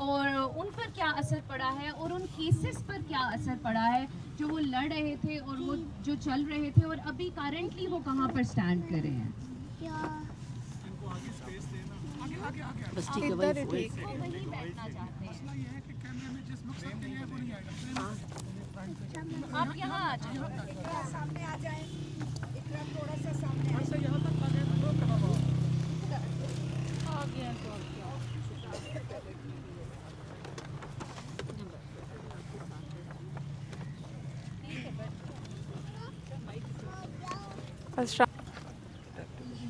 اور ان پر کیا اثر پڑا ہے اور ان کیسز پر کیا اثر پڑا ہے جو وہ لڑ رہے تھے اور وہ جو چل رہے تھے، اور ابھی کرنٹلی وہ کہاں پر سٹینڈ کر رہے ہیں. وہ وہیں بیٹھنا چاہتے ہیں. آپ یہاں آ جائیں. سامنے آ جائیں. اقرا تھوڑا سا سامنے آ جائیں.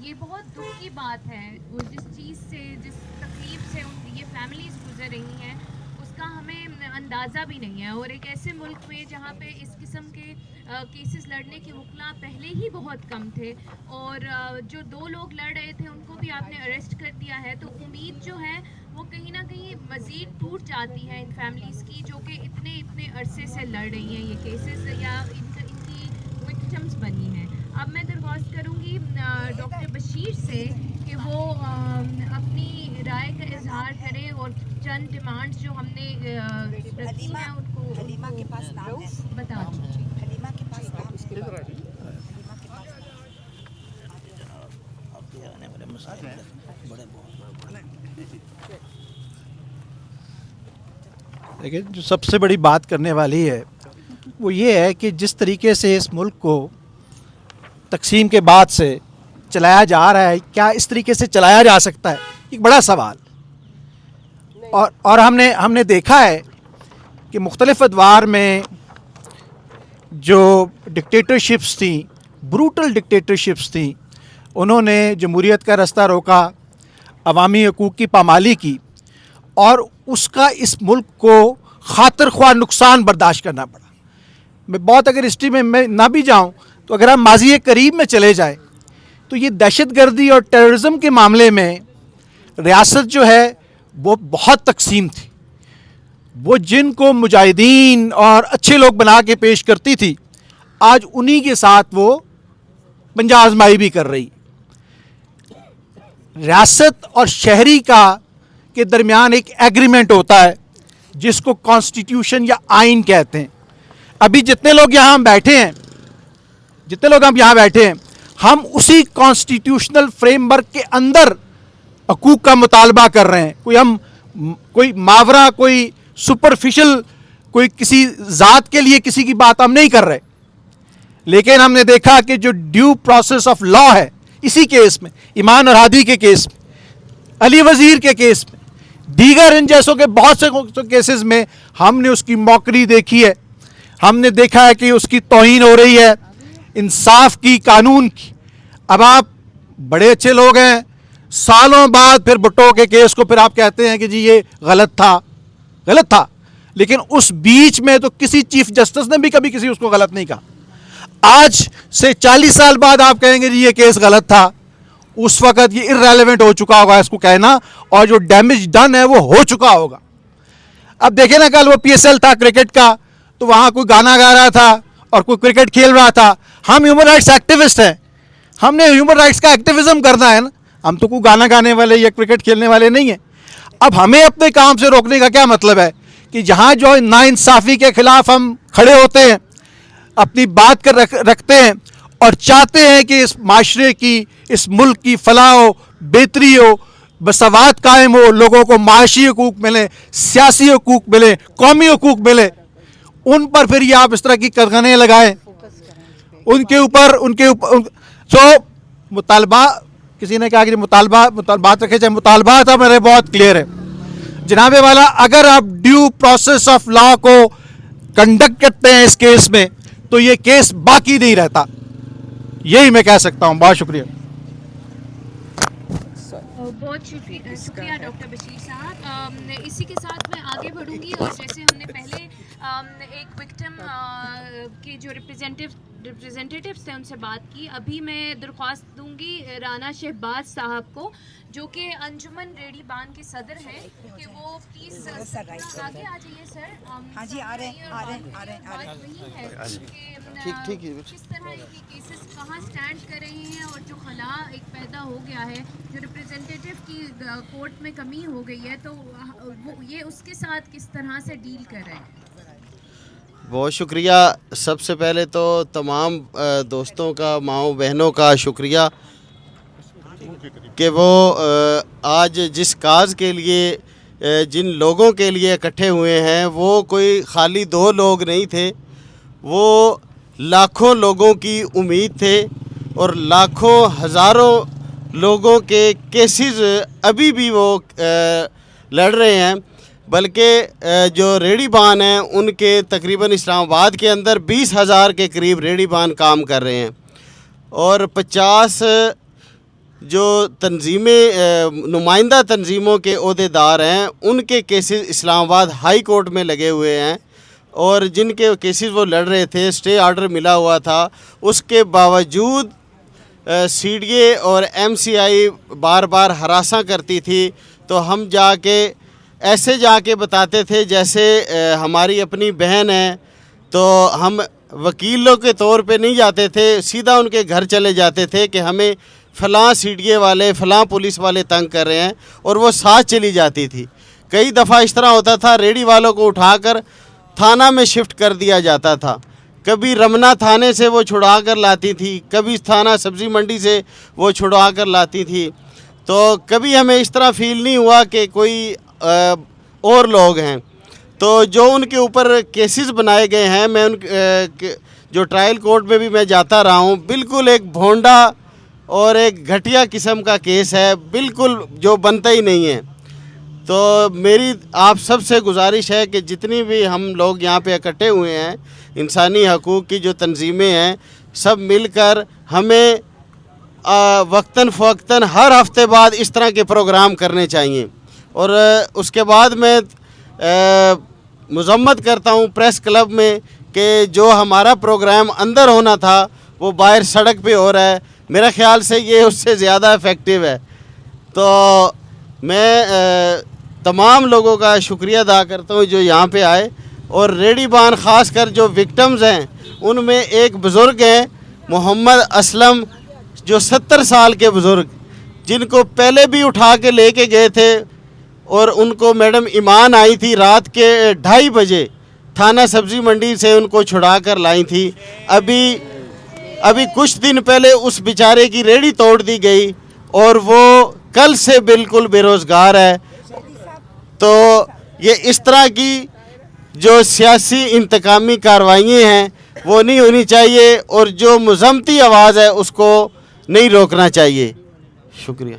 یہ بہت دکھ کی بات ہے، وہ جس چیز سے، جس تکلیف سے یہ فیملیز گزر رہی ہیں اس کا ہمیں اندازہ بھی نہیں ہے. اور ایک ایسے ملک میں جہاں پہ اس قسم کے کیسز لڑنے کے وکلاء پہلے ہی بہت کم تھے، اور جو 2 لوگ لڑ رہے تھے ان کو بھی آپ نے اریسٹ کر دیا ہے، تو امید جو ہے وہ کہیں نہ کہیں مزید ٹوٹ جاتی ہے ان فیملیز کی جو کہ اتنے عرصے سے لڑ رہی ہیں یہ کیسز یا ان کی وکٹمز بنی ہیں. اب میں درخواست کروں گی ڈاکٹر بشیر سے کہ وہ اپنی رائے کا اظہار کریں اور چند ڈیمانڈز جو ہم نے رکھی ہیں ان کو حلیمہ کے پاس نام ہے. بتا دیجیے. حلیمہ کے پاس نام ہے. لیکن جو سب سے بڑی بات کرنے والی ہے وہ یہ ہے کہ جس طریقے سے اس ملک کو تقسیم کے بعد سے چلایا جا رہا ہے، کیا اس طریقے سے چلایا جا سکتا ہے؟ ایک بڑا سوال. اور ہم نے دیکھا ہے کہ مختلف ادوار میں جو ڈکٹیٹرشپس تھیں، بروٹل ڈکٹیٹرشپس تھیں، انہوں نے جمہوریت کا رستہ روکا، عوامی حقوق کی پامالی کی، اور اس کا اس ملک کو خاطر خواہ نقصان برداشت کرنا پڑا. میں بہت اگر ہسٹری میں نہ بھی جاؤں تو اگر ہم ماضی قریب میں چلے جائیں تو یہ دہشت گردی اور ٹیررزم کے معاملے میں ریاست جو ہے وہ بہت تقسیم تھی. وہ جن کو مجاہدین اور اچھے لوگ بنا کے پیش کرتی تھی، آج انہی کے ساتھ وہ پنجہ آزمائی بھی کر رہی. ریاست اور شہری کے درمیان ایک ایگریمنٹ ہوتا ہے جس کو کانسٹیٹیوشن یا آئین کہتے ہیں. ابھی جتنے لوگ یہاں بیٹھے ہیں ہم اسی کانسٹیٹیوشنل فریم ورک کے اندر حقوق کا مطالبہ کر رہے ہیں. کوئی ماورا، کوئی سپرفیشل، کوئی کسی ذات کے لیے کسی کی بات ہم نہیں کر رہے. لیکن ہم نے دیکھا کہ جو ڈیو پروسیس آف لا ہے اسی کیس میں، ایمان اور ہادی کے کیس میں، علی وزیر کے کیس میں، دیگر ان جیسوں کے بہت سے کیسز میں ہم نے اس کی موکری دیکھی ہے. ہم نے دیکھا ہے کہ اس کی توہین ہو رہی ہے انصاف کی، قانون کی. اب آپ بڑے اچھے لوگ ہیں، سالوں بعد پھر بھٹو کے کیس کو پھر آپ کہتے ہیں کہ جی یہ غلط تھا. لیکن اس بیچ میں تو کسی چیف جسٹس نے بھی کبھی کسی اس کو غلط نہیں کہا. آج سے 40 سال بعد آپ کہیں گے جی یہ کیس غلط تھا. اس وقت یہ irrelevant ہو چکا ہوگا اس کو کہنا، اور جو ڈیمیج ڈن ہے وہ ہو چکا ہوگا. اب دیکھیں نا، کل وہ PSL تھا کرکٹ کا، تو وہاں کوئی گانا گا رہا تھا اور کوئی کرکٹ کھیل رہا تھا. ہم ہیومن رائٹس ایکٹیوسٹ ہیں، ہم نے ہیومن رائٹس کا ایکٹیوزم کرنا ہے نا. ہم تو کوئی گانا گانے والے یا کرکٹ کھیلنے والے نہیں ہیں. اب ہمیں اپنے کام سے روکنے کا کیا مطلب ہے کہ جہاں جو ناانصافی کے خلاف ہم کھڑے ہوتے ہیں، اپنی بات کر رکھتے ہیں اور چاہتے ہیں کہ اس معاشرے کی، اس ملک کی فلاح و بہتری ہو، مساوات قائم ہو، لوگوں کو معاشی حقوق ملیں، سیاسی حقوق ملیں، قومی حقوق ملیں، ان پر پھر یہ آپ اس طرح کی کرغنے لگائیں ان کے اوپر. مطالبہ، کسی نے کہا کہ مطالبات رکھے جائیں. مطالبات ہمارے بہت کلیئر ہے جناب والا. اگر آپ ڈیو پروسیس آف لا کو کنڈکٹ کرتے ہیں اس کیس میں تو یہ کیس باقی نہیں رہتا. یہی میں کہہ سکتا ہوں. بہت شکریہ. بہت شکریہ ڈاکٹر بشیر صاحب. اسی کے ساتھ میں آگے بڑھوں گی، اور جیسے ہم نے پہلے ایک وکٹم کے جو ریپریزنٹیٹیوز تھے ان سے بات کی. ابھی میں درخواست دوں گی رانا شہباز صاحب کو جو کہ انجمن ریڑھی بان کے صدر ہیں کہ وہ پلیز آگے آ جائیے سر. ہاں جی آ رہے ہیں بات وہی ہے کہ کس طرح کے کیسز کہاں سٹینڈ کر رہے ہیں اور جو خلا ایک پیدا ہو گیا ہے جو ریپریزنٹیٹیو کی کورٹ میں کمی ہو گئی ہے تو یہ اس کے ساتھ کس طرح سے ڈیل کر رہے ہیں. بہت شکریہ. سب سے پہلے تو تمام دوستوں کا ماؤں بہنوں کا شکریہ کہ وہ آج جس کاز کے لیے جن لوگوں کے لیے اکٹھے ہوئے ہیں وہ کوئی خالی 2 لوگ نہیں تھے, وہ لاکھوں لوگوں کی امید تھے اور لاکھوں ہزاروں لوگوں کے کیسز ابھی بھی وہ لڑ رہے ہیں. بلکہ جو ریڑھی بان ہیں ان کے تقریباً اسلام آباد کے اندر 20,000 کے قریب ریڑھی بان کام کر رہے ہیں اور 50 جو تنظیمیں نمائندہ تنظیموں کے عہدیدار ہیں ان کے کیسز اسلام آباد ہائی کورٹ میں لگے ہوئے ہیں اور جن کے کیسز وہ لڑ رہے تھے اسٹے آرڈر ملا ہوا تھا. اس کے باوجود سی ڈی اے اور ایم سی آئی بار بار ہراساں کرتی تھی تو ہم ایسے جا کے بتاتے تھے جیسے ہماری اپنی بہن ہے. تو ہم وکیلوں کے طور پہ نہیں جاتے تھے, سیدھا ان کے گھر چلے جاتے تھے کہ ہمیں فلاں سی ڈی اے والے فلاں پولیس والے تنگ کر رہے ہیں اور وہ ساتھ چلی جاتی تھی. کئی دفعہ اس طرح ہوتا تھا ریڑھی والوں کو اٹھا کر تھانہ میں شفٹ کر دیا جاتا تھا. کبھی رمنا تھانے سے وہ چھڑا کر لاتی تھی, کبھی تھانہ سبزی منڈی سے وہ چھڑا کر لاتی تھی. تو کبھی ہمیں اس طرح فیل نہیں ہوا کہ کوئی اور لوگ ہیں. تو جو ان کے اوپر کیسز بنائے گئے ہیں میں ان جو ٹرائل کورٹ میں بھی میں جاتا رہا ہوں, بالکل ایک بھونڈا اور ایک گھٹیا قسم کا کیس ہے, بالکل جو بنتا ہی نہیں ہے. تو میری آپ سب سے گزارش ہے کہ جتنی بھی ہم لوگ یہاں پہ اکٹھے ہوئے ہیں انسانی حقوق کی جو تنظیمیں ہیں سب مل کر ہمیں وقتاً فوقتاً ہر ہفتے بعد اس طرح کے پروگرام کرنے چاہیے. اور اس کے بعد میں مذمت کرتا ہوں پریس کلب میں کہ جو ہمارا پروگرام اندر ہونا تھا وہ باہر سڑک پہ ہو رہا ہے. میرا خیال سے یہ اس سے زیادہ افیکٹو ہے. تو میں تمام لوگوں کا شکریہ ادا کرتا ہوں جو یہاں پہ آئے. اور ریڑھی بان خاص کر جو وکٹمز ہیں ان میں ایک بزرگ ہیں محمد اسلم جو 70 سال کے بزرگ جن کو پہلے بھی اٹھا کے لے کے گئے تھے اور ان کو میڈم ایمان آئی تھی رات کے 2:30 بجے تھانہ سبزی منڈی سے ان کو چھڑا کر لائی تھی. ابھی کچھ دن پہلے اس بیچارے کی ریڑھی توڑ دی گئی اور وہ کل سے بالکل بے روزگار ہے. تو یہ اس طرح کی جو سیاسی انتقامی کارروائیاں ہیں وہ نہیں ہونی چاہیے اور جو مذمتی آواز ہے اس کو نہیں روکنا چاہیے. شکریہ.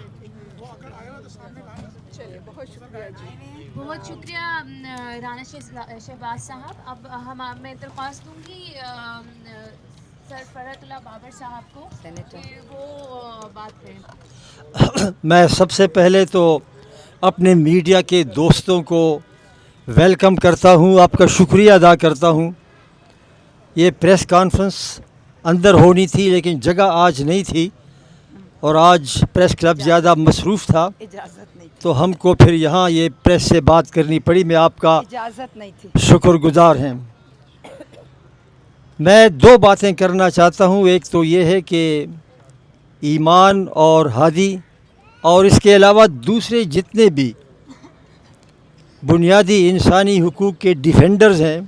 بہت شکریہ رانا شہباز صاحب. اب میں درخواست دوں گی سرفراز اللہ بابر صاحب کو کہ وہ بات کریں. میں سب سے پہلے تو اپنے میڈیا کے دوستوں کو ویلکم کرتا ہوں, آپ کا شکریہ ادا کرتا ہوں. یہ پریس کانفرنس اندر ہونی تھی لیکن جگہ آج نہیں تھی اور آج پریس کلب زیادہ مصروف تھا تو ہم کو پھر یہاں یہ پریس سے بات کرنی پڑی. میں آپ کا شکر گزار ہیں. میں 2 باتیں کرنا چاہتا ہوں. ایک تو یہ ہے کہ ایمان اور ہادی اور اس کے علاوہ دوسرے جتنے بھی بنیادی انسانی حقوق کے ڈیفینڈرز ہیں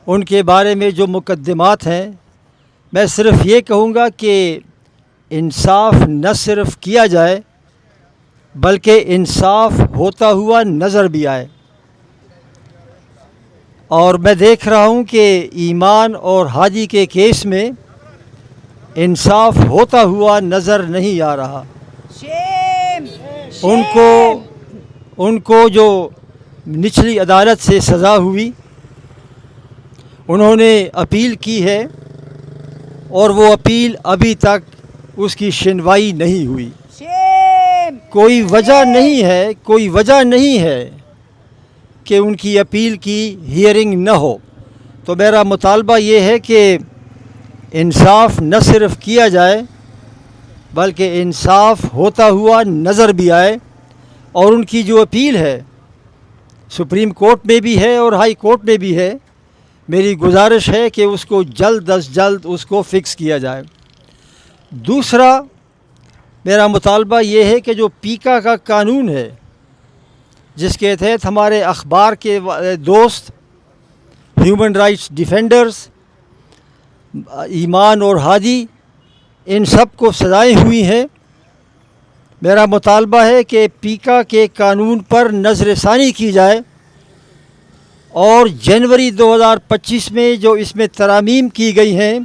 ان کے بارے میں جو مقدمات ہیں میں صرف یہ کہوں گا کہ انصاف نہ صرف کیا جائے بلکہ انصاف ہوتا ہوا نظر بھی آئے. اور میں دیکھ رہا ہوں کہ ایمان اور ہادی کے کیس میں انصاف ہوتا ہوا نظر نہیں آ رہا. ان کو جو نچلی عدالت سے سزا ہوئی انہوں نے اپیل کی ہے اور وہ اپیل ابھی تک اس کی سنوائی نہیں ہوئی. کوئی وجہ نہیں ہے کہ ان کی اپیل کی ہیئرنگ نہ ہو. تو میرا مطالبہ یہ ہے کہ انصاف نہ صرف کیا جائے بلکہ انصاف ہوتا ہوا نظر بھی آئے. اور ان کی جو اپیل ہے سپریم کورٹ میں بھی ہے اور ہائی کورٹ میں بھی ہے, میری گزارش ہے کہ اس کو جلد از جلد اس کو فکس کیا جائے. دوسرا میرا مطالبہ یہ ہے کہ جو پیکا کا قانون ہے جس کے تحت ہمارے اخبار کے دوست, ہیومن رائٹس ڈیفینڈرز, ایمان اور ہادی, ان سب کو سزائیں ہوئی ہیں. میرا مطالبہ ہے کہ پیکا کے قانون پر نظر ثانی کی جائے اور جنوری 2025 میں جو اس میں ترامیم کی گئی ہیں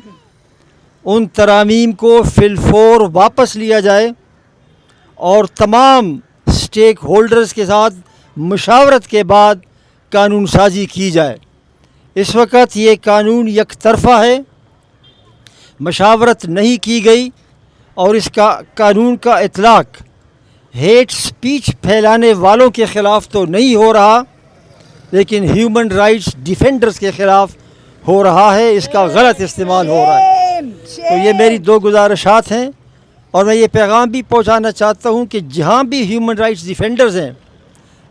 ان ترامیم کو فی الفور واپس لیا جائے اور تمام اسٹیک ہولڈرز کے ساتھ مشاورت کے بعد قانون سازی کی جائے. اس وقت یہ قانون یک طرفہ ہے, مشاورت نہیں کی گئی اور اس کا قانون کا اطلاق ہیٹ سپیچ پھیلانے والوں کے خلاف تو نہیں ہو رہا لیکن ہیومن رائٹس ڈیفینڈرز کے خلاف ہو رہا ہے, اس کا غلط استعمال ہو رہا ہے. تو یہ میری دو گزارشات ہیں اور میں یہ پیغام بھی پہنچانا چاہتا ہوں کہ جہاں بھی ہیومن رائٹس ڈیفینڈرز ہیں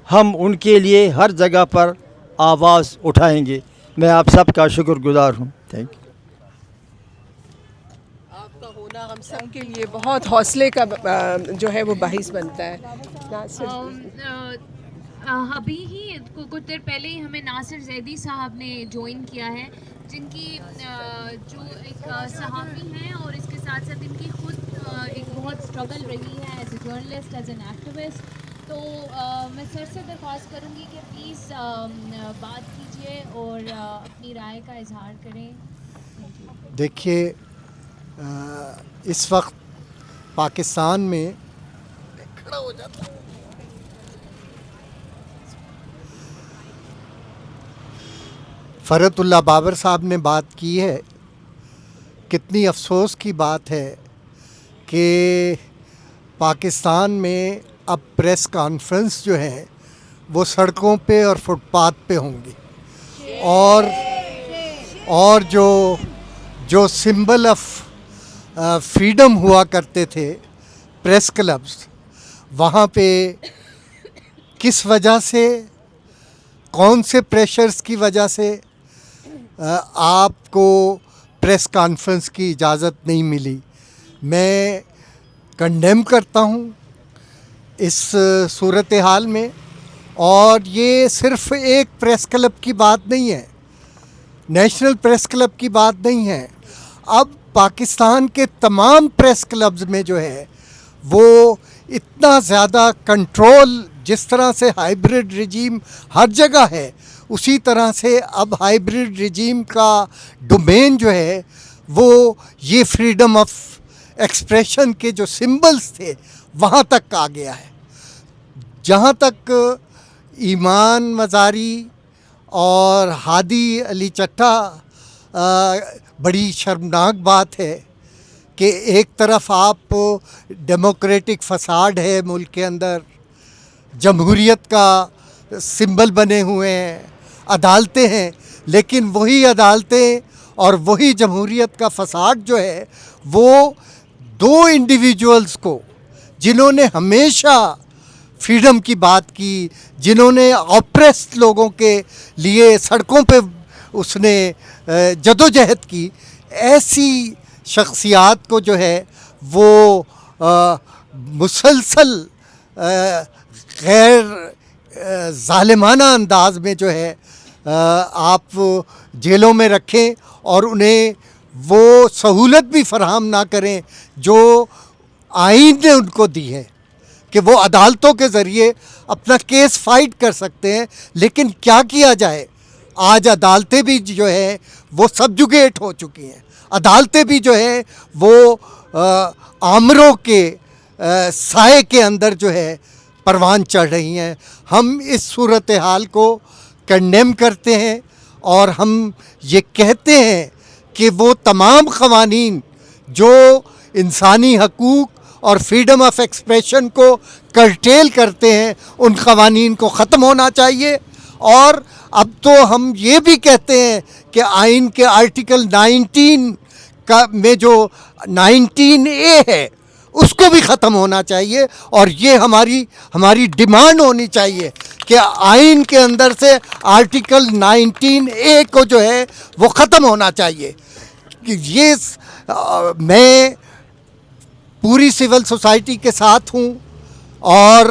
ہم ان کے لیے ہر جگہ پر آواز اٹھائیں گے. میں آپ سب کا شکر گزار ہوں. Thank you. آپ کا ہونا ہم سب کے لیے بہت حوصلے کا جو ہے وہ باعث بنتا ہے. ابھی ہی کچھ دیر پہلے ہی ہمیں ناصر زیدی صاحب نے جوائن کیا ہے, جن کی جو ایک صحافی ہیں اور اس کے ساتھ ساتھ ان کی خود ایک بہت اسٹرگل رہی ہے as a journalist, as an activist. تو میں سر سے درخواست کروں گی کہ پلیز بات کیجیے اور اپنی رائے کا اظہار کریں. دیکھیے اس وقت پاکستان میں فرحت اللہ بابر صاحب نے بات کی ہے. کتنی افسوس کی بات ہے کہ پاکستان میں اب پریس کانفرنس جو ہے وہ سڑکوں پہ اور فٹ پاتھ پہ ہوں گی اور جو سمبل آف فریڈم ہوا کرتے تھے پریس کلبز, وہاں پہ کس وجہ سے, کون سے پریشرز کی وجہ سے آپ کو پریس کانفرنس کی اجازت نہیں ملی. میں کنڈیم کرتا ہوں اس صورتحال میں, اور یہ صرف ایک پریس کلب کی بات نہیں ہے, نیشنل پریس کلب کی بات نہیں ہے. اب پاکستان کے تمام پریس کلبز میں جو ہے وہ اتنا زیادہ کنٹرول, جس طرح سے ہائیبریڈ رجیم ہر جگہ ہے اسی طرح سے اب ہائیبریڈ رجیم کا ڈومین جو ہے وہ یہ فریڈم آف ایکسپریشن کے جو سمبلز تھے وہاں تک آ گیا ہے. جہاں تک ایمان مزاری اور ہادی علی چٹھا, بڑی شرمناک بات ہے کہ ایک طرف آپ ڈیموکریٹک فساد ہے ملک کے اندر, جمہوریت کا سمبل بنے ہوئے ہیں, عدالتیں ہیں, لیکن وہی عدالتیں اور وہی جمہوریت کا فساد جو ہے وہ دو انڈیویجولز کو, جنہوں نے ہمیشہ فریڈم کی بات کی, جنہوں نے آپریسڈ لوگوں کے لیے سڑکوں پہ اس نے جدوجہد کی, ایسی شخصیات کو جو ہے وہ مسلسل غیر ظالمانہ انداز میں جو ہے آپ جیلوں میں رکھیں اور انہیں وہ سہولت بھی فراہم نہ کریں جو آئین نے ان کو دی ہے کہ وہ عدالتوں کے ذریعے اپنا کیس فائٹ کر سکتے ہیں. لیکن کیا کیا جائے, آج عدالتیں بھی جو ہے وہ سبجوگیٹ ہو چکی ہیں, عدالتیں بھی جو ہے وہ آمروں کے سائے کے اندر جو ہے پروان چڑھ رہی ہیں. ہم اس صورتحال کو کنڈیم کرتے ہیں اور ہم یہ کہتے ہیں کہ وہ تمام قوانین جو انسانی حقوق اور فریڈم آف ایکسپریشن کو کرٹیل کرتے ہیں ان قوانین کو ختم ہونا چاہیے, اور اب تو ہم یہ بھی کہتے ہیں کہ آئین کے آرٹیکل 19 کا میں جو 19A ہے اس کو بھی ختم ہونا چاہیے، اور یہ ہماری ڈیمانڈ ہونی چاہیے کہ آئین کے اندر سے آرٹیکل 19A کو جو ہے وہ ختم ہونا چاہیے. کہ یہ میں پوری سول سوسائٹی کے ساتھ ہوں، اور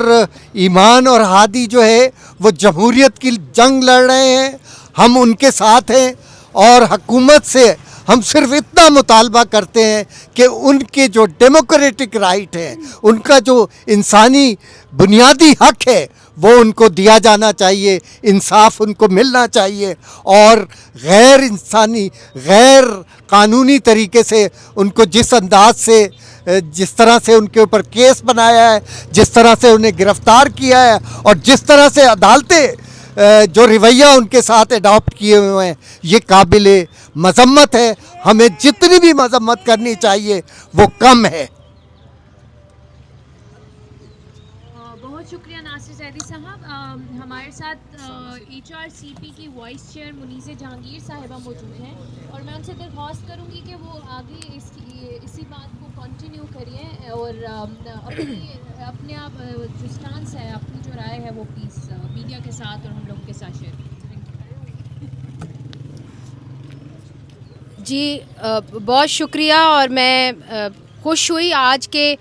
ایمان اور ہادی جو ہے وہ جمہوریت کی جنگ لڑ رہے ہیں، ہم ان کے ساتھ ہیں، اور حکومت سے ہم صرف اتنا مطالبہ کرتے ہیں کہ ان کے جو ڈیموکریٹک رائٹ ہیں، ان کا جو انسانی بنیادی حق ہے وہ ان کو دیا جانا چاہیے، انصاف ان کو ملنا چاہیے، اور غیر انسانی غیر قانونی طریقے سے ان کو جس انداز سے جس طرح سے ان کے اوپر کیس بنایا ہے، جس طرح سے انہیں گرفتار کیا ہے، اور جس طرح سے عدالتیں جو رویہ ان کے ساتھ اڈاپٹ کیے ہوئے ہیں، یہ قابل مذمت ہے. ہمیں جتنی بھی مذمت کرنی چاہیے وہ کم ہے. بہت شکریہ ناصر زیدی صاحب. ہمارے ساتھ HRCP کی وائس چیئر منیزہ جہانگیر صاحبہ موجود ہیں، اور میں ان سے درخواست کروں گی کہ وہ آگے اسی بات کو کنٹینیو کریے، اور اپنے آپ جو سٹانس ہے، اپنی جو رائے ہے وہ پلیز میڈیا کے ساتھ اور ہم لوگوں کے ساتھ شیئر کریں. جی بہت شکریہ. اور میں خوش ہوئی آج کے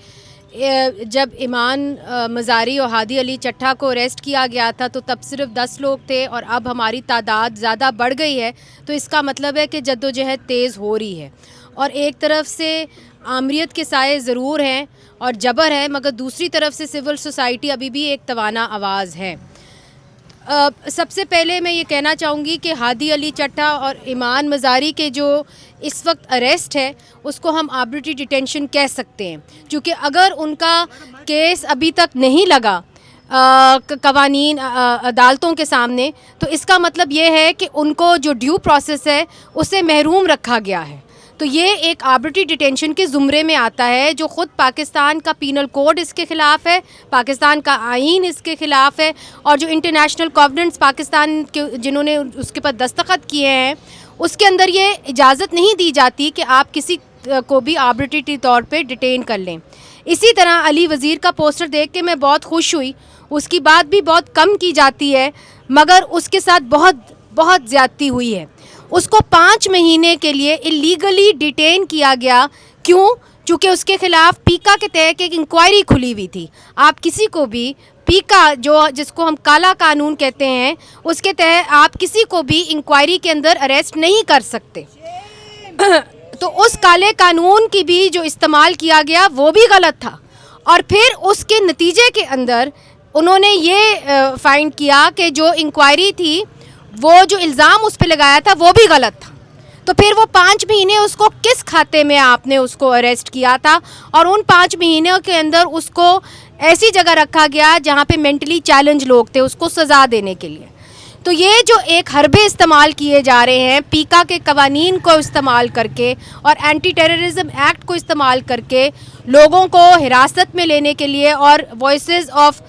جب ایمان مزاری اور ہادی علی چٹھا کو اریسٹ کیا گیا تھا تو تب صرف 10 لوگ تھے، اور اب ہماری تعداد زیادہ بڑھ گئی ہے. تو اس کا مطلب ہے کہ جدوجہد تیز ہو رہی ہے، اور ایک طرف سے آمریت کے سائے ضرور ہیں اور جبر ہے، مگر دوسری طرف سے سول سوسائٹی ابھی بھی ایک توانا آواز ہے. سب سے پہلے میں یہ کہنا چاہوں گی کہ ہادی علی چٹھا اور ایمان مزاری کے جو اس وقت اریسٹ ہے اس کو ہم آربیٹری ڈیٹینشن کہہ سکتے ہیں، کیونکہ اگر ان کا کیس ابھی تک نہیں لگا قوانین عدالتوں کے سامنے، تو اس کا مطلب یہ ہے کہ ان کو جو ڈیو پروسیس ہے اسے محروم رکھا گیا ہے. تو یہ ایک آربیٹری ڈیٹینشن کے زمرے میں آتا ہے، جو خود پاکستان کا پینل کوڈ اس کے خلاف ہے، پاکستان کا آئین اس کے خلاف ہے، اور جو انٹرنیشنل کووننٹس پاکستان کے جنہوں نے اس کے پر دستخط کیے ہیں اس کے اندر یہ اجازت نہیں دی جاتی کہ آپ کسی کو بھی آربیٹری طور پہ ڈیٹین کر لیں. اسی طرح علی وزیر کا پوسٹر دیکھ کے میں بہت خوش ہوئی. اس کی بات بھی بہت کم کی جاتی ہے، مگر اس کے ساتھ بہت زیادتی ہوئی ہے. اس کو 5 مہینے کے لیے اللیگلی ڈیٹین کیا گیا. کیوں؟ چونکہ اس کے خلاف پیکا کے تحت ایک انکوائری کھلی ہوئی تھی. آپ کسی کو بھی پیکا جس کو ہم کالا قانون کہتے ہیں اس کے تحت آپ کسی کو بھی انکوائری کے اندر اریسٹ نہیں کر سکتے. تو اس کالے قانون کی بھی جو استعمال کیا گیا وہ بھی غلط تھا، اور پھر اس کے نتیجے کے اندر انہوں نے یہ فائنڈ کیا کہ جو انکوائری تھی وہ جو الزام اس پہ لگایا تھا وہ بھی غلط تھا. تو پھر وہ 5 مہینے اس کو کس کھاتے میں آپ نے اس کو اریسٹ کیا تھا، اور ان 5 مہینوں کے اندر اس کو ایسی جگہ رکھا گیا جہاں پہ مینٹلی چیلنج لوگ تھے اس کو سزا دینے کے لیے. تو یہ جو ایک حربے استعمال کیے جا رہے ہیں پیکا کے قوانین کو استعمال کر کے اور اینٹی ٹیررزم ایکٹ کو استعمال کر کے لوگوں کو حراست میں لینے کے لیے اور وائسز آف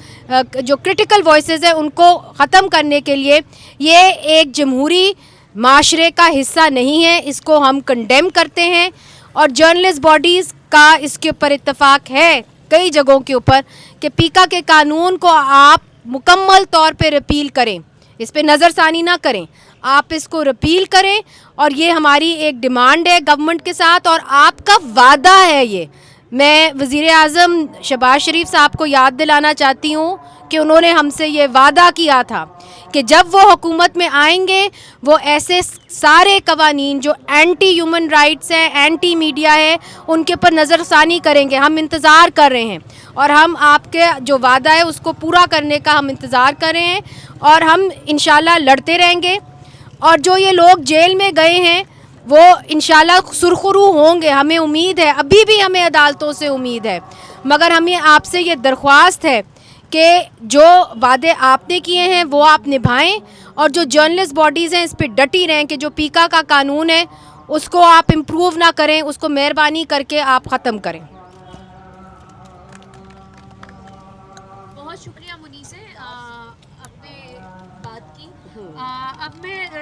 جو کرٹیکل وائسز ہیں ان کو ختم کرنے کے لیے، یہ ایک جمہوری معاشرے کا حصہ نہیں ہے. اس کو ہم کنڈیم کرتے ہیں، اور جرنلسٹ باڈیز کا اس کے اوپر اتفاق ہے کئی جگہوں کے اوپر کہ پیکا کے قانون کو آپ مکمل طور پہ رپیل کریں، اس پہ نظر ثانی نہ کریں، آپ اس کو رپیل کریں. اور یہ ہماری ایک ڈیمانڈ ہے گورنمنٹ کے ساتھ، اور آپ کا وعدہ ہے. یہ میں وزیر اعظم شہباز شریف صاحب کو یاد دلانا چاہتی ہوں کہ انہوں نے ہم سے یہ وعدہ کیا تھا کہ جب وہ حکومت میں آئیں گے وہ ایسے سارے قوانین جو اینٹی ہیومن رائٹس ہیں، اینٹی میڈیا ہے، ان کے اوپر نظر ثانی کریں گے. ہم انتظار کر رہے ہیں، اور ہم آپ کے جو وعدہ ہے اس کو پورا کرنے کا ہم انتظار کر رہے ہیں، اور ہم انشاءاللہ لڑتے رہیں گے. اور جو یہ لوگ جیل میں گئے ہیں وہ انشاءاللہ سرخرو ہوں گے. ہمیں امید ہے، ابھی بھی ہمیں عدالتوں سے امید ہے، مگر ہمیں آپ سے یہ درخواست ہے کہ جو وعدے آپ نے کیے ہیں وہ آپ نبھائیں، اور جو جرنلسٹ باڈیز ہیں اس پہ ڈٹی رہیں کہ جو پیکا کا قانون ہے اس کو آپ امپروو نہ کریں، اس کو مہربانی کر کے آپ ختم کریں. بہت شکریہ منیزہ، آپ نے بات کی.